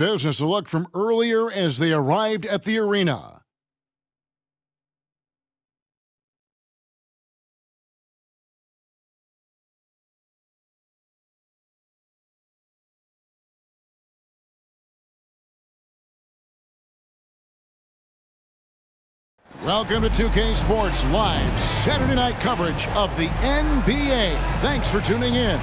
Business a look from earlier as they arrived at the arena. Welcome to 2K Sports Live Saturday night coverage of the NBA. Thanks for tuning in.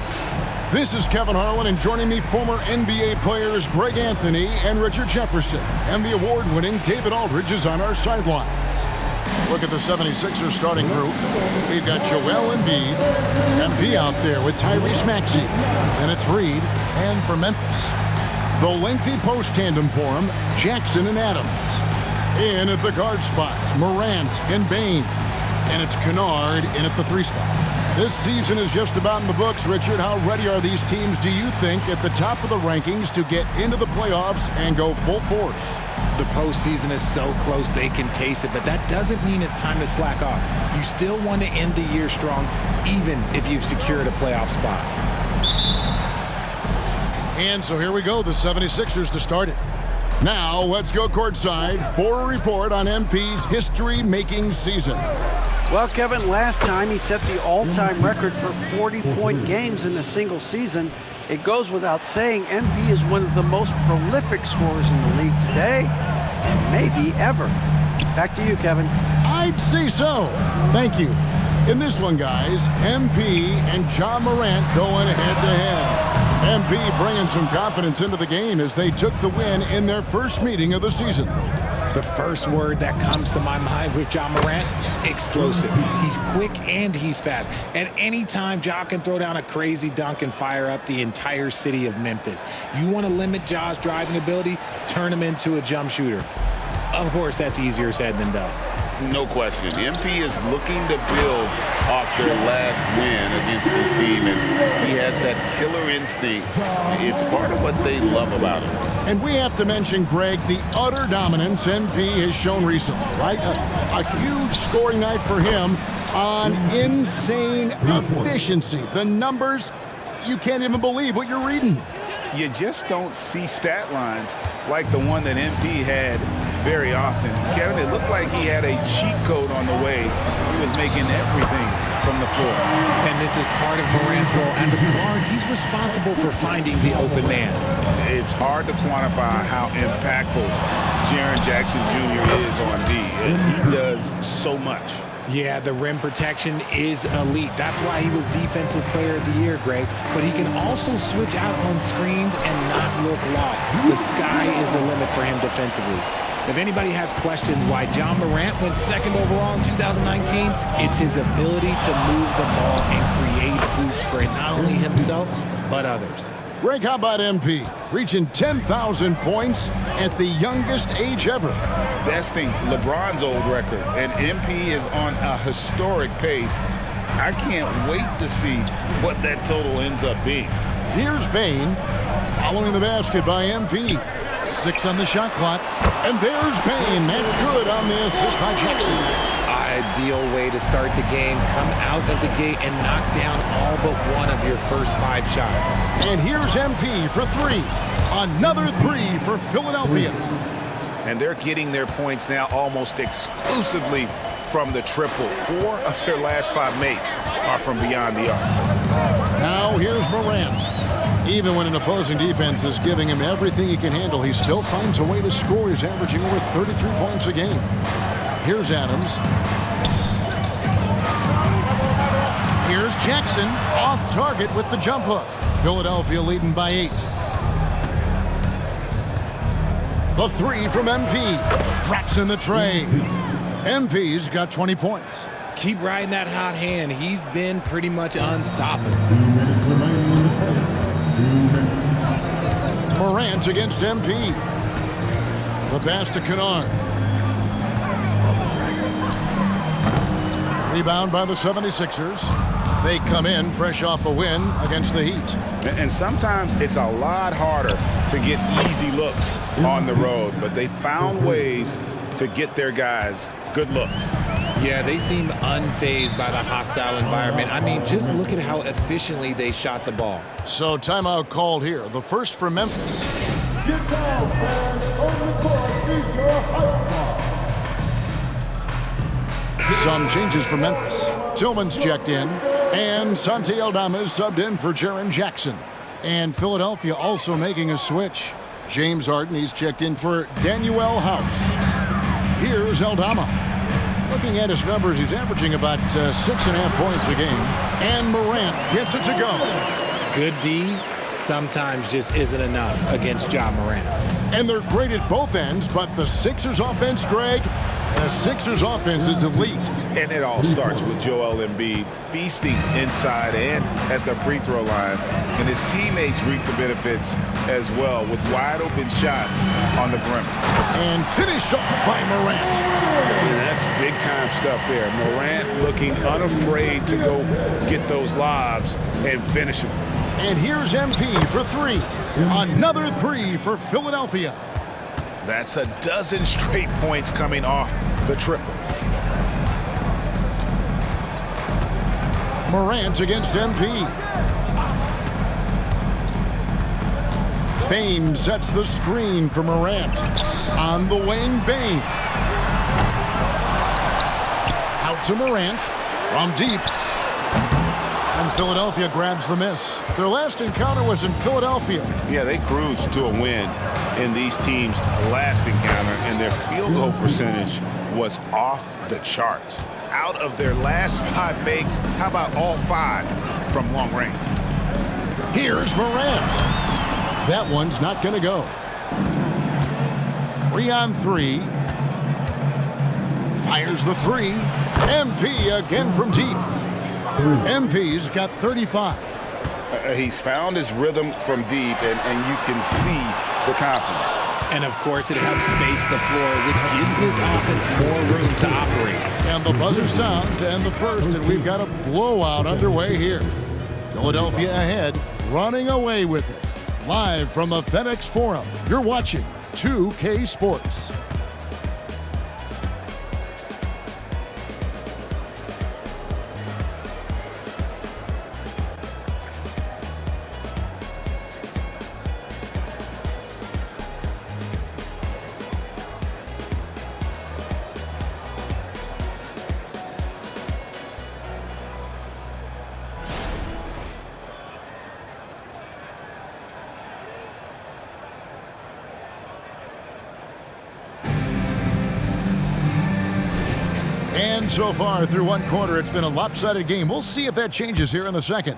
This is Kevin Harlan, and joining me, former NBA players Greg Anthony and Richard Jefferson. And the award-winning David Aldridge is on our sidelines. Look at the 76ers starting group. We've got Joel Embiid, MP out there with Tyrese Maxey. And it's Reed, and for Memphis, the lengthy post tandem for him, Jackson and Adams. In at the guard spots, Morant and Bain. And it's Kennard in at the 3 spot. This season is just about in the books, Richard. How ready are these teams, do you think, at the top of the rankings to get into the playoffs and go full force? The postseason is so close they can taste it, but that doesn't mean it's time to slack off. You still want to end the year strong, even if you've secured a playoff spot. And so here we go, the 76ers to start it. Now, let's go courtside for a report on MP's history-making season. Well, Kevin, last time he set the all-time record for 40-point games in a single season. It goes without saying, MP is one of the most prolific scorers in the league today, and maybe ever. Back to you, Kevin. I'd say so. Thank you. In this one, guys, MP and John Morant going head-to-head. MP bringing some confidence into the game as they took the win in their first meeting of the season. The first word that comes to my mind with John Morant, explosive. He's quick and he's fast. At any time, Ja can throw down a crazy dunk and fire up the entire city of Memphis. You want to limit Ja's driving ability, turn him into a jump shooter. Of course, that's easier said than done. No question. MP is looking to build off their last win against this team, and he has that killer instinct. It's part of what they love about him. And we have to mention, Greg, the utter dominance MP has shown recently, right? A huge scoring night for him on insane efficiency. The numbers, you can't even believe what you're reading. You just don't see stat lines like the one that MP had very often. Kevin, it looked like he had a cheat code on the way. He was making everything from the floor. And this is part of Morant's role. As a guard, he's responsible for finding the open man. It's hard to quantify how impactful Jaren Jackson Jr. is on D. He does so much. Yeah, the rim protection is elite. That's why he was Defensive Player of the Year, Greg. But he can also switch out on screens and not look lost. The sky is the limit for him defensively. If anybody has questions why John Morant went second overall in 2019, it's his ability to move the ball and create hoops for not only himself, but others. Greg, how about MP? Reaching 10,000 points at the youngest age ever. Besting LeBron's old record, and MP is on a historic pace. I can't wait to see what that total ends up being. Here's Bain, following the basket by MP. 6 on the shot clock, and there's Bain. That's good on the assist by Jackson. Ideal way to start the game. Come out of the gate and knock down all but one of your first 5 shots. And here's MP for 3. Another 3 for Philadelphia. And they're getting their points now almost exclusively from the triple. 4 of their last 5 makes are from beyond the arc. Now here's Morant. Even when an opposing defense is giving him everything he can handle, he still finds a way to score. He's averaging over 33 points a game. Here's Adams. Here's Jackson, off target with the jump hook. Philadelphia leading by 8. The 3 from MP. Drops in the tray. MP's got 20 points. Keep riding that hot hand. He's been pretty much unstoppable. Morant against MP. The pass to Kennard. Rebound by the 76ers. They come in fresh off a win against the Heat. And sometimes it's a lot harder to get easy looks on the road, but they found ways to get their guys good looks. Yeah, they seem unfazed by the hostile environment. I mean, just look at how efficiently they shot the ball. So timeout called here. The first for Memphis. Get down, fans. On the court is your hype bar. Some changes for Memphis. Tillman's checked in, and Santi Aldama is subbed in for Jaren Jackson. And Philadelphia also making a switch. James Harden, he's checked in for Danuel House. Here's Aldama. Looking at his numbers, he's averaging about 6.5 points a game. And Morant gets it to go. Good D sometimes just isn't enough against Ja Morant. And they're great at both ends, but the Sixers offense, Greg, the Sixers offense is elite. And it all starts with Joel Embiid feasting inside and at the free throw line. And his teammates reap the benefits as well with wide open shots on the perimeter. And finished off by Morant. Yeah, that's big time stuff there. Morant looking unafraid to go get those lobs and finish them. And here's MP for three. Another three for Philadelphia. That's a dozen straight points coming off the triple. Morant against MP. Bane sets the screen for Morant. On the wing, Bane. Out to Morant from deep. And Philadelphia grabs the miss. Their last encounter was in Philadelphia. Yeah, they cruised to a win in these teams' last encounter, and their field goal percentage was off the charts. Out of their last 5 makes, how about all 5 from long range? Here's Morant. That one's not going to go. 3-on-3. Fires the 3. MP again from deep. MP's got 35. He's found his rhythm from deep, and you can see the confidence. And, of course, it helps space the floor, which gives this offense more room to operate. And the buzzer sounds to end the first, and we've got a blowout underway here. Philadelphia ahead, running away with it. Live from the FedEx Forum, you're watching 2K Sports. And so far through one quarter, it's been a lopsided game. We'll see if that changes here in the second.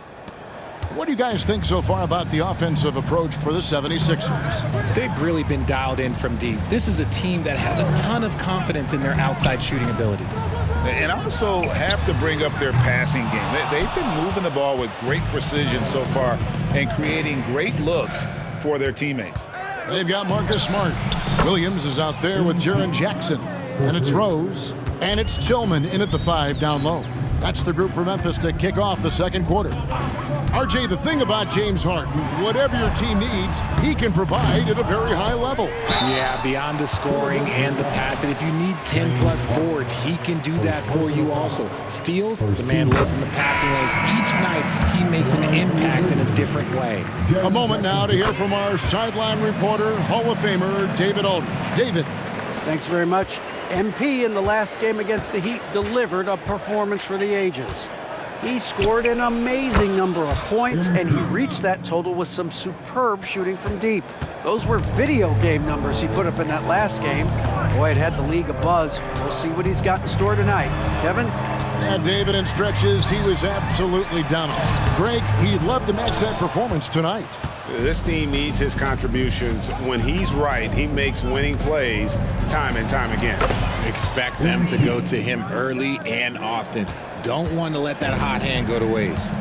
What do you guys think so far about the offensive approach for the 76ers? They've really been dialed in from deep. This is a team that has a ton of confidence in their outside shooting ability. And also have to bring up their passing game. They've been moving the ball with great precision so far and creating great looks for their teammates. They've got Marcus Smart. Williams is out there with Jaren Jackson. And it's Rose. And it's Tillman in at the 5 down low. That's the group for Memphis to kick off the second quarter. RJ, the thing about James Harden, whatever your team needs, he can provide at a very high level. Yeah, beyond the scoring and the passing, if you need 10-plus boards, he can do that for you also. Steals, the man lives in the passing lanes. Each night, he makes an impact in a different way. A moment now to hear from our sideline reporter, Hall of Famer David Aldridge. David. Thanks very much. MP in the last game against the Heat delivered a performance for the ages. He scored an amazing number of points, and he reached that total with some superb shooting from deep. Those were video game numbers he put up in that last game. Boy, it had the league abuzz. We'll see what he's got in store tonight. Kevin? Yeah, David, in stretches, he was absolutely dominant. Greg, he'd love to match that performance tonight. This team needs his contributions. When he's right, he makes winning plays time and time again. Expect them to go to him early and often. Don't want to let that hot hand go to waste.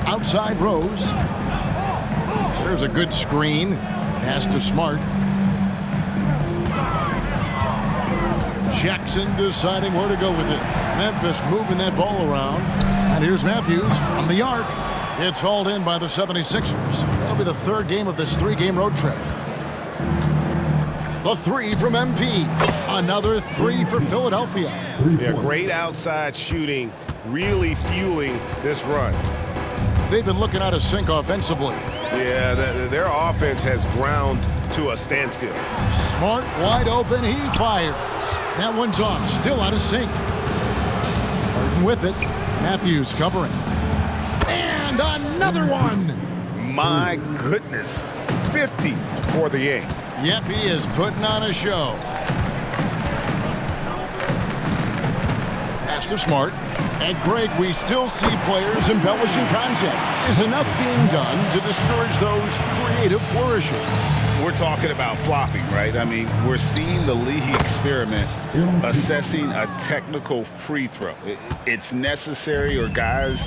Outside Rose. There's a good screen. Pass to Smart. Jackson deciding where to go with it. Memphis moving that ball around. And here's Matthews from the arc. It's hauled in by the 76ers. That'll be the third game of this 3-game road trip. The 3 from MP. Another 3 for Philadelphia. Yeah, great outside shooting, really fueling this run. They've been looking out of sync offensively. Yeah, their offense has ground to a standstill. Smart, wide open, he fires. That one's off, still out of sync. Harden with it. Matthews covering. And another one. My goodness, 50 for the game. Yep, he is putting on a show. Pass to Smart. And Greg, we still see players embellishing contact. Is enough being done to discourage those creative flourishes? We're talking about flopping, right? I mean, we're seeing the league experiment assessing a technical free throw. It's necessary, or guys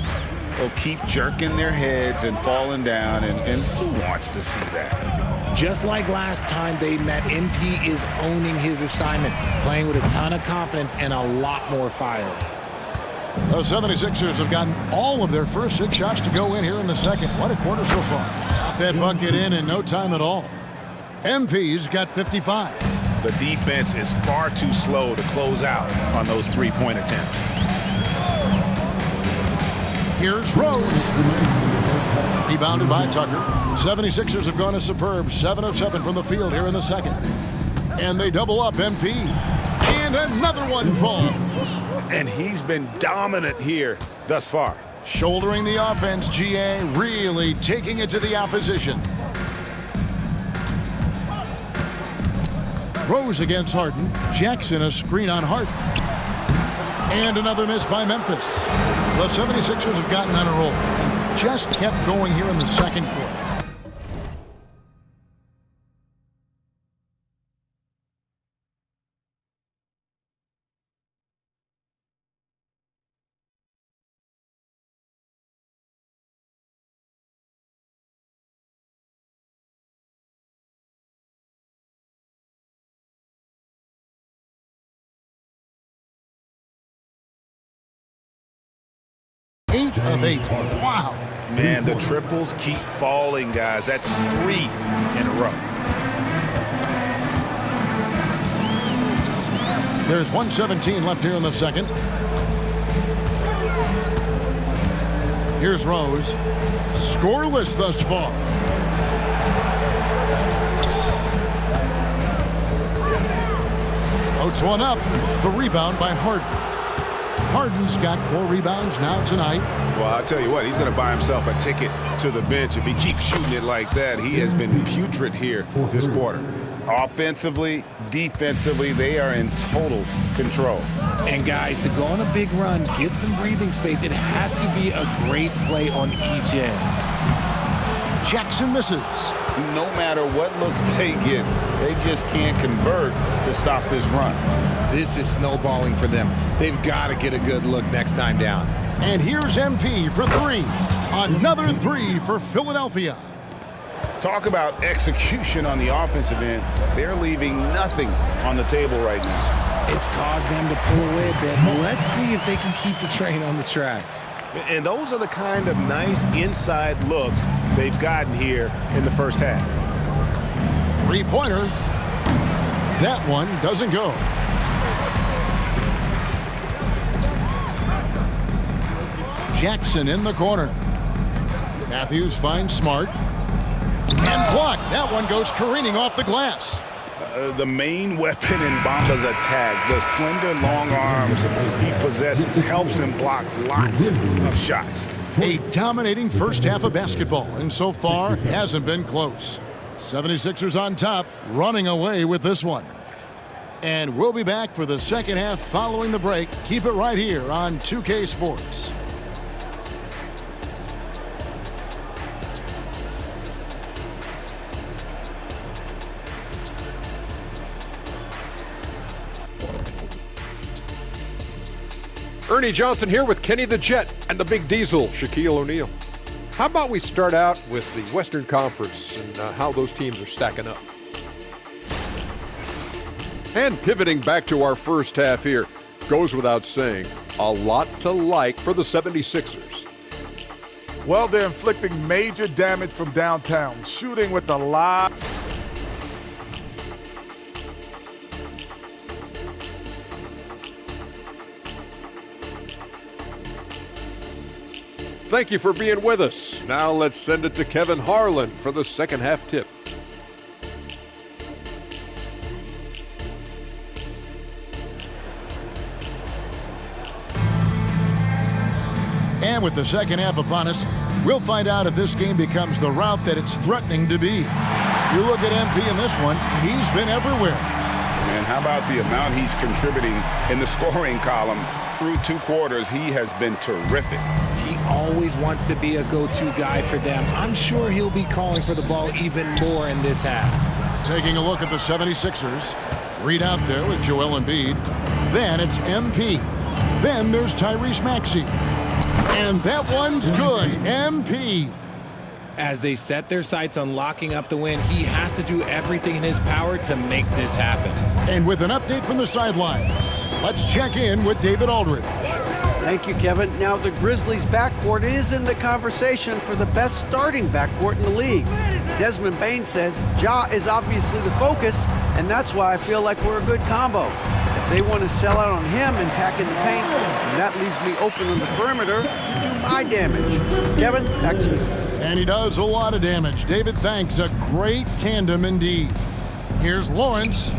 will keep jerking their heads and falling down, and who wants to see that? Just like last time they met, MP is owning his assignment, playing with a ton of confidence and a lot more fire. The 76ers have gotten all of their first 6 shots to go in here in the second. What a quarter so far. Got that bucket in no time at all. MP's got 55. The defense is far too slow to close out on those three-point attempts. Here's Rose. Rebounded by Tucker. 76ers have gone a superb 7 of 7 from the field here in the second. And they double up MP. And another one falls. And he's been dominant here thus far. Shouldering the offense, GA really taking it to the opposition. Rose against Harden. Jackson a screen on Harden. And another miss by Memphis. The 76ers have gotten on a roll and just kept going here in the second quarter. Eight of 8. Wow. Man, the triples keep falling, guys. That's 3 in a row. There's 1:17 left here in the second. Here's Rose. Scoreless thus far. Floats one up. The rebound by Harden. Harden's got 4 rebounds now tonight. Well, I'll tell you what, he's going to buy himself a ticket to the bench if he keeps shooting it like that. He has been putrid here this quarter. Offensively, defensively, they are in total control. And guys, to go on a big run, get some breathing space, it has to be a great play on each end. Jackson misses. No matter what looks they get, they just can't convert to stop this run. This is snowballing for them. They've got to get a good look next time down. And here's MP for 3. Another 3 for Philadelphia. Talk about execution on the offensive end. They're leaving nothing on the table right now. It's caused them to pull away a bit. Let's see if they can keep the train on the tracks. And those are the kind of nice inside looks they've gotten here in the first half. 3-pointer. That one doesn't go. Jackson in the corner. Matthews finds Smart. And blocked. That one goes careening off the glass. The main weapon in Bamba's attack, the slender long arms he possesses, helps him block lots of shots. A dominating first half of basketball, and so far hasn't been close. 76ers on top, running away with this one. And we'll be back for the second half following the break. Keep it right here on 2K Sports. Ernie Johnson here with Kenny the Jet and the Big Diesel, Shaquille O'Neal. How about we start out with the Western Conference and how those teams are stacking up? And pivoting back to our first half here, goes without saying, a lot to like for the 76ers. Well, they're inflicting major damage from downtown, shooting with a lot. Thank you for being with us. Now let's send it to Kevin Harlan for the second half tip. And with the second half upon us, we'll find out if this game becomes the route that it's threatening to be. You look at MP in this one, he's been everywhere. And how about the amount he's contributing in the scoring column? Through 2 quarters, he has been terrific. He always wants to be a go-to guy for them. I'm sure he'll be calling for the ball even more in this half. Taking a look at the 76ers. Reed out there with Joel Embiid. Then it's MP. Then there's Tyrese Maxey. And that one's good. MP. As they set their sights on locking up the win, he has to do everything in his power to make this happen. And with an update from the sidelines, let's check in with David Aldridge. Thank you, Kevin. Now, the Grizzlies' backcourt is in the conversation for the best starting backcourt in the league. Desmond Bain says Ja is obviously the focus, and that's why I feel like we're a good combo. If they want to sell out on him and pack in the paint, then that leaves me open on the perimeter to do my damage. Kevin, back to you. And he does a lot of damage. David, thanks. A great tandem indeed. Here's Lawrence.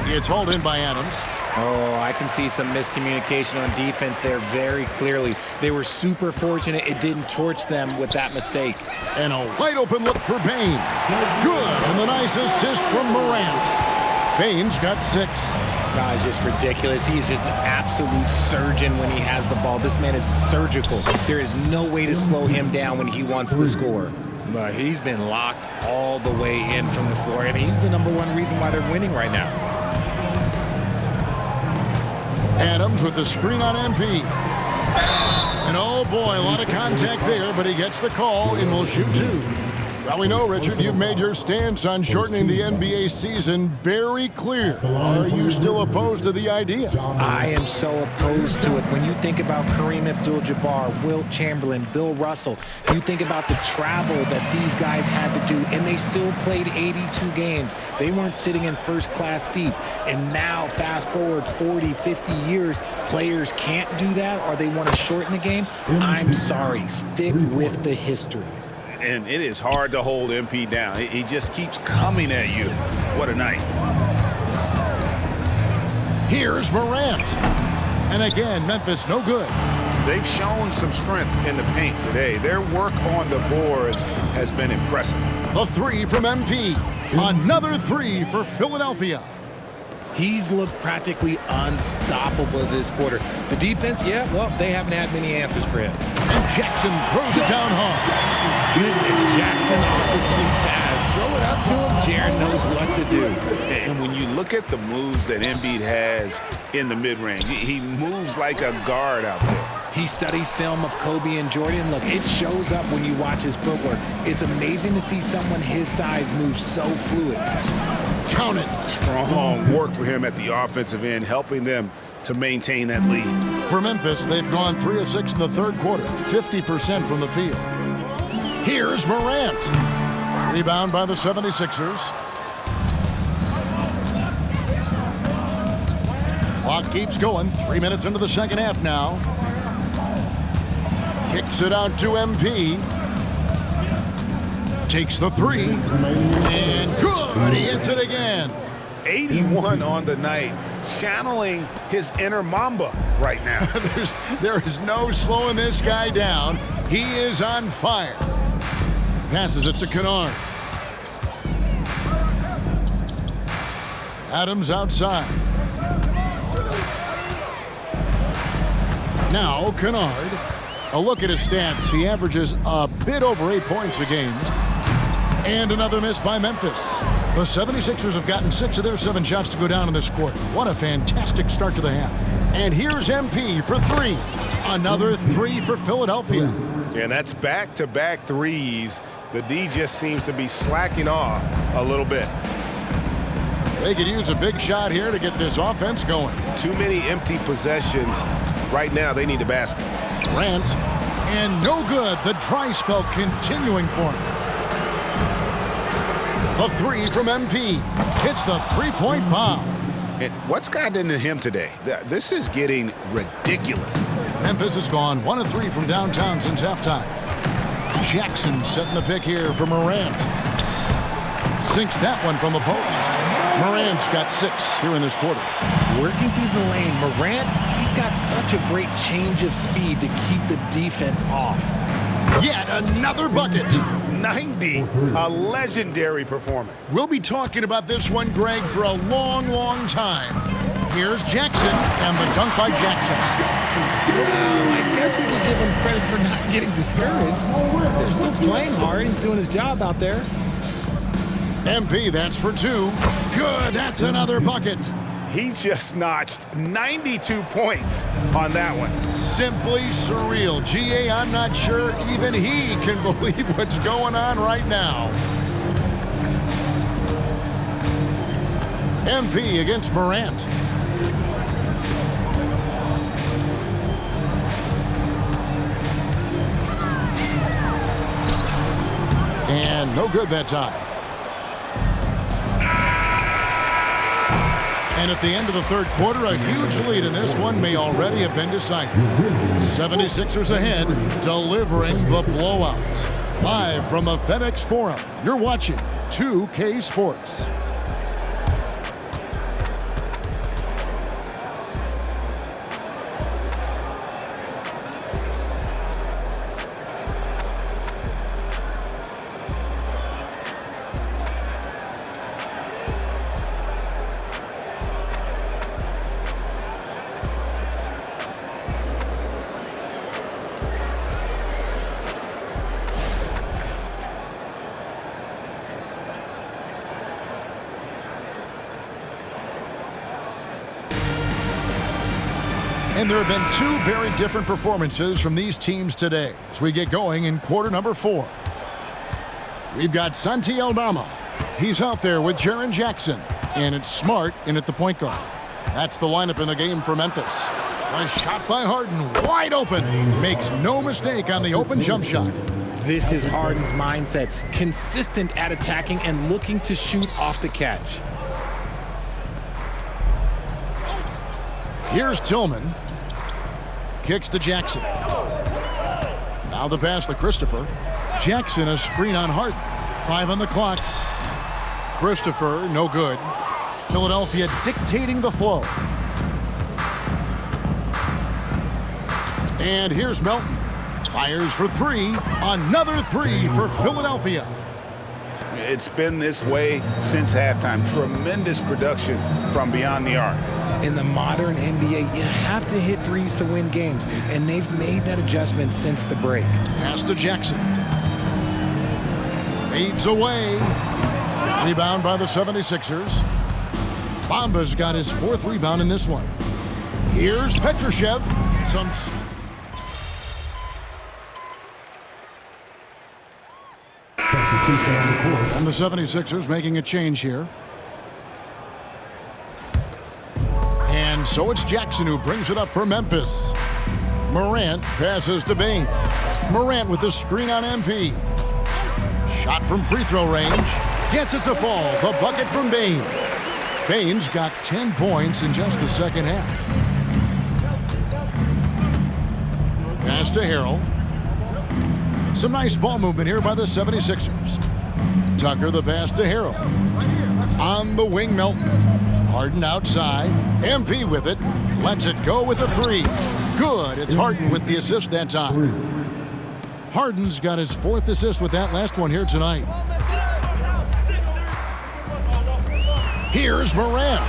It's hauled in by Adams. Oh, I can see some miscommunication on defense there very clearly. They were super fortunate it didn't torch them with that mistake. And a wide open look for Bain. Good, and the nice assist from Morant. Bain's got 6. It's just ridiculous. He's just an absolute surgeon when he has the ball. This man is surgical. There is no way to slow him down when he wants to score. But he's been locked all the way in from the floor, and he's the #1 reason why they're winning right now. Adams with the screen on MP. And oh boy, a lot of contact there, but he gets the call and will shoot 2. Well, we know, Richard, you've made your stance on shortening the NBA season very clear. Are you still opposed to the idea? I am so opposed to it. When you think about Kareem Abdul-Jabbar, Wilt Chamberlain, Bill Russell, you think about the travel that these guys had to do, and they still played 82 games. They weren't sitting in first-class seats. And now, fast forward 40, 50 years, players can't do that, or they want to shorten the game. I'm sorry. Stick with the history. And it is hard to hold MP down. He just keeps coming at you. What a night. Here's Morant. And again, Memphis no good. They've shown some strength in the paint today. Their work on the boards has been impressive. The 3 from MP. Another 3 for Philadelphia. He's looked practically unstoppable this quarter. The defense, yeah, well, they haven't had many answers for him. And Jackson throws it down hard. Goodness, Jackson off the sweet pass. Throw it up to him. Jaren knows what to do. And when you look at the moves that Embiid has in the mid-range, he moves like a guard out there. He studies film of Kobe and Jordan. Look, it shows up when you watch his footwork. It's amazing to see someone his size move so fluid. Count it. Strong work for him at the offensive end, helping them to maintain that lead. For Memphis, they've gone 3 of 6 in the third quarter, 50% from the field. Here's Morant. Rebound by the 76ers. Clock keeps going. 3 minutes into the second half now. Kicks it out to MP. Takes the 3. And good. He hits it again. 81 on the night. Channeling his inner Mamba right now. There is no slowing this guy down. He is on fire. Passes it to Kennard. Adams outside. Now Kennard. A look at his stats. He averages a bit over 8 points a game. And another miss by Memphis. The 76ers have gotten 6 of their 7 shots to go down in this quarter. What a fantastic start to the half. And here's MP for 3. Another 3 for Philadelphia. And that's back-to-back threes. The D just seems to be slacking off a little bit. They could use a big shot here to get this offense going. Too many empty possessions. Right now, they need a basket. Grant. And no good. The dry spell continuing for him. The 3 from MP. Hits the three-point bomb. And what's gotten into him today? This is getting ridiculous. Memphis has gone 1 of 3 from downtown since halftime. Jackson setting the pick here for Morant. Sinks that one from the post. Morant's got 6 here in this quarter. Working through the lane, Morant, he's got such a great change of speed to keep the defense off. Yet another bucket. 90, a legendary performance. We'll be talking about this one, Greg, for a long, long time. Here's Jackson and the dunk by Jackson. I guess we can give him credit for not getting discouraged. They're still playing hard. He's doing his job out there. MP, that's for 2. Good, that's another bucket. He just notched 92 points on that one. Simply surreal. GA, I'm not sure even he can believe what's going on right now. MP against Morant. And no good that time. And at the end of the third quarter, a huge lead in this one may already have been decided. 76ers ahead, delivering the blowout. Live from the FedEx Forum, you're watching 2K Sports. And there have been 2 very different performances from these teams today as we get going in quarter number 4. We've got Santi Aldama. He's out there with Jaren Jackson. And it's Smart in at the point guard. That's the lineup in the game for Memphis. A shot by Harden, wide open. Makes no mistake on the open jump shot. This is Harden's mindset. Consistent at attacking and looking to shoot off the catch. Here's Tillman. Kicks to Jackson. Now the pass to Christopher. Jackson a screen on Harden. 5 on the clock. Christopher, no good. Philadelphia dictating the flow. And here's Melton. Fires for 3. Another 3 for Philadelphia. It's been this way since halftime. Tremendous production from beyond the arc. In the modern NBA, you have to hit threes to win games, and they've made that adjustment since the break. Pass to Jackson. Fades away. Rebound by the 76ers. Bamba's got his 4th rebound in this one. Here's Petrushev. And the 76ers making a change here. And so it's Jackson who brings it up for Memphis. Morant passes to Bane. Morant with the screen on MP. Shot from free throw range. Gets it to fall. The bucket from Bane. Bane's got 10 points in just the second half. Pass to Harrell. Some nice ball movement here by the 76ers. Tucker the pass to Harrell. On the wing, Melton. Harden outside. MP with it. Lets it go with a 3. Good. It's Harden with the assist that time. Harden's got his 4th assist with that last one here tonight. Here's Morant.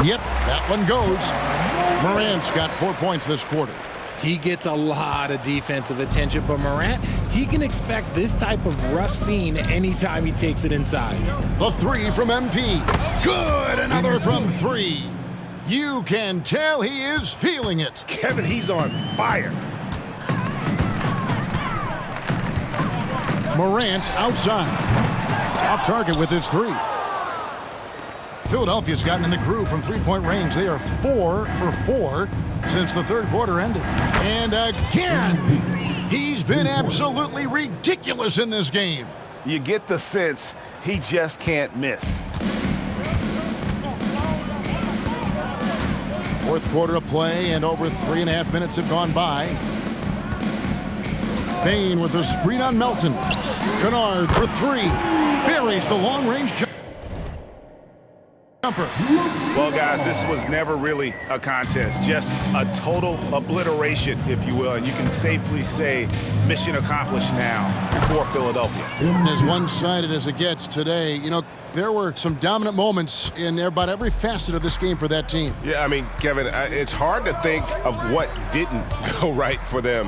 Yep, that one goes. Morant's got 4 points this quarter. He gets a lot of defensive attention, but Morant, he can expect this type of rough scene anytime he takes it inside. The 3 from MP. Good, another from 3. You can tell he is feeling it. Kevin, he's on fire. Morant outside. Off target with his 3. Philadelphia's gotten in the groove from three-point range. They are 4 for 4 since the third quarter ended. And again, he's been absolutely ridiculous in this game. You get the sense he just can't miss. Fourth quarter of play, and over 3.5 minutes have gone by. Bain with the screen on Melton. Kennard for three. Buries the long-range jumper. Well, guys, this was never really a contest, just a total obliteration, if you will. And you can safely say mission accomplished now for Philadelphia. As one-sided as it gets today, you know, there were some dominant moments in about every facet of this game for that team. Yeah, I mean, Kevin, it's hard to think of what didn't go right for them.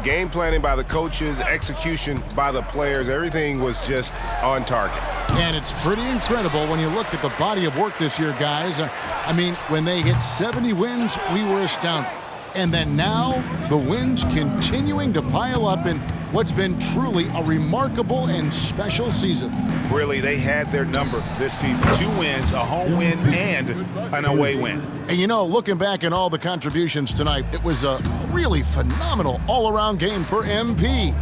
Game planning by the coaches, execution by the players, everything was just on target. And it's pretty incredible when you look at the body of work this year, guys. I mean, when they hit 70 wins, we were astounded. And then now, the wins continuing to pile up in what's been truly a remarkable and special season. Really, they had their number this season. 2 wins, a home win, and an away win. And you know, looking back at all the contributions tonight, it was a really phenomenal all-around game for MP.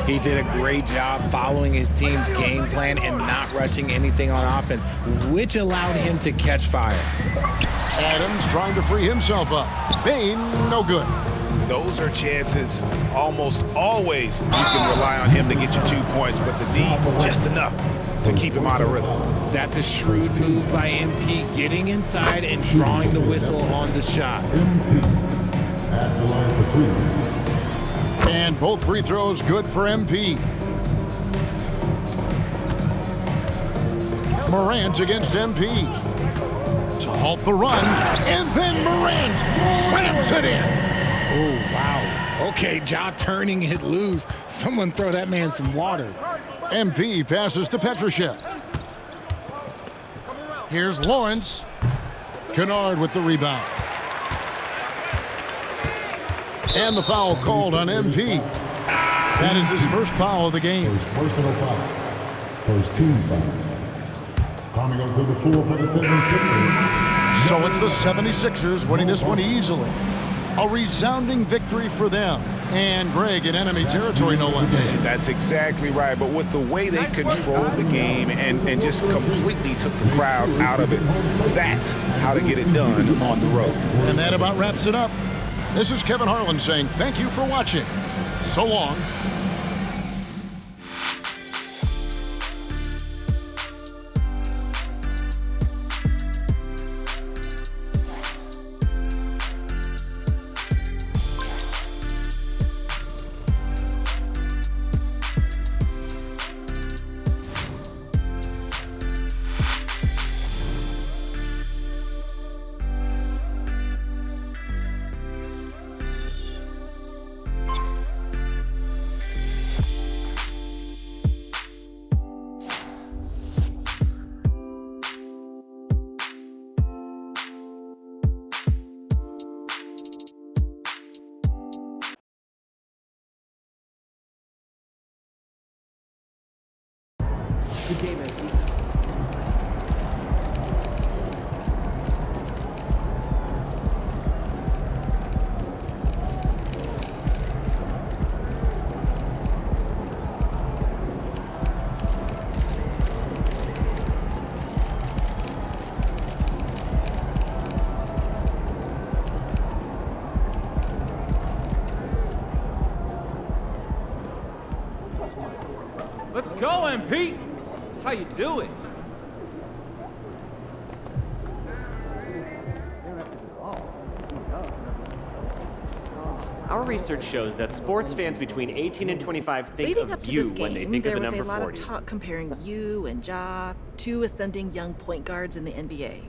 He did a great job following his team's game plan and not rushing anything on offense, which allowed him to catch fire. Adams trying to free himself up. Bain, no good. Those are chances almost always you can rely on him to get you 2 points, but the D, just enough to keep him out of rhythm. That's a shrewd move by MP, getting inside and drawing the whistle on the shot. At the line for 2. And both free throws good for MP. Morant against MP. To halt the run, and then Morant slams it in. Oh, wow. Okay, Ja turning it loose. Someone throw that man some water. MP passes to Petrushev. Here's Lawrence. Kennard with the rebound. And the foul called on MP. That is his first foul of the game. First personal foul. First team foul. Coming up to the floor for the 76ers. So it's the 76ers winning this one easily. A resounding victory for them. And Greg in enemy territory, no less. That's exactly right. But with the way they controlled the game and just completely took the crowd out of it, that's how to get it done on the road. And that about wraps it up. This is Kevin Harlan saying thank you for watching. So long. Let's go, MP! That's how you do it. Our research shows that sports fans between 18 and 25 think Leading up of to you this when they game, think of there the was a number lot 40. of talk comparing you and Ja, two ascending young point guards in the NBA.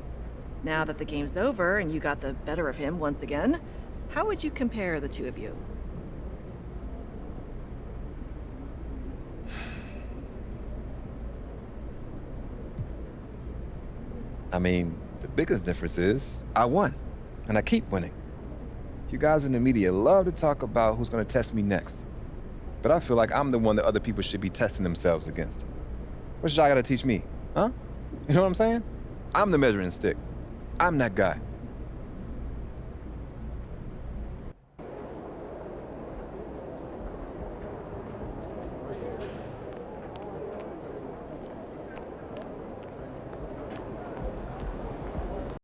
Now that the game's over and you got the better of him once again, how would you compare the two of you? I mean, the biggest difference is I won, and I keep winning. You guys in the media love to talk about who's gonna test me next, but I feel like I'm the one that other people should be testing themselves against. What's y'all gotta teach me, huh? You know what I'm saying? I'm the measuring stick. I'm that guy.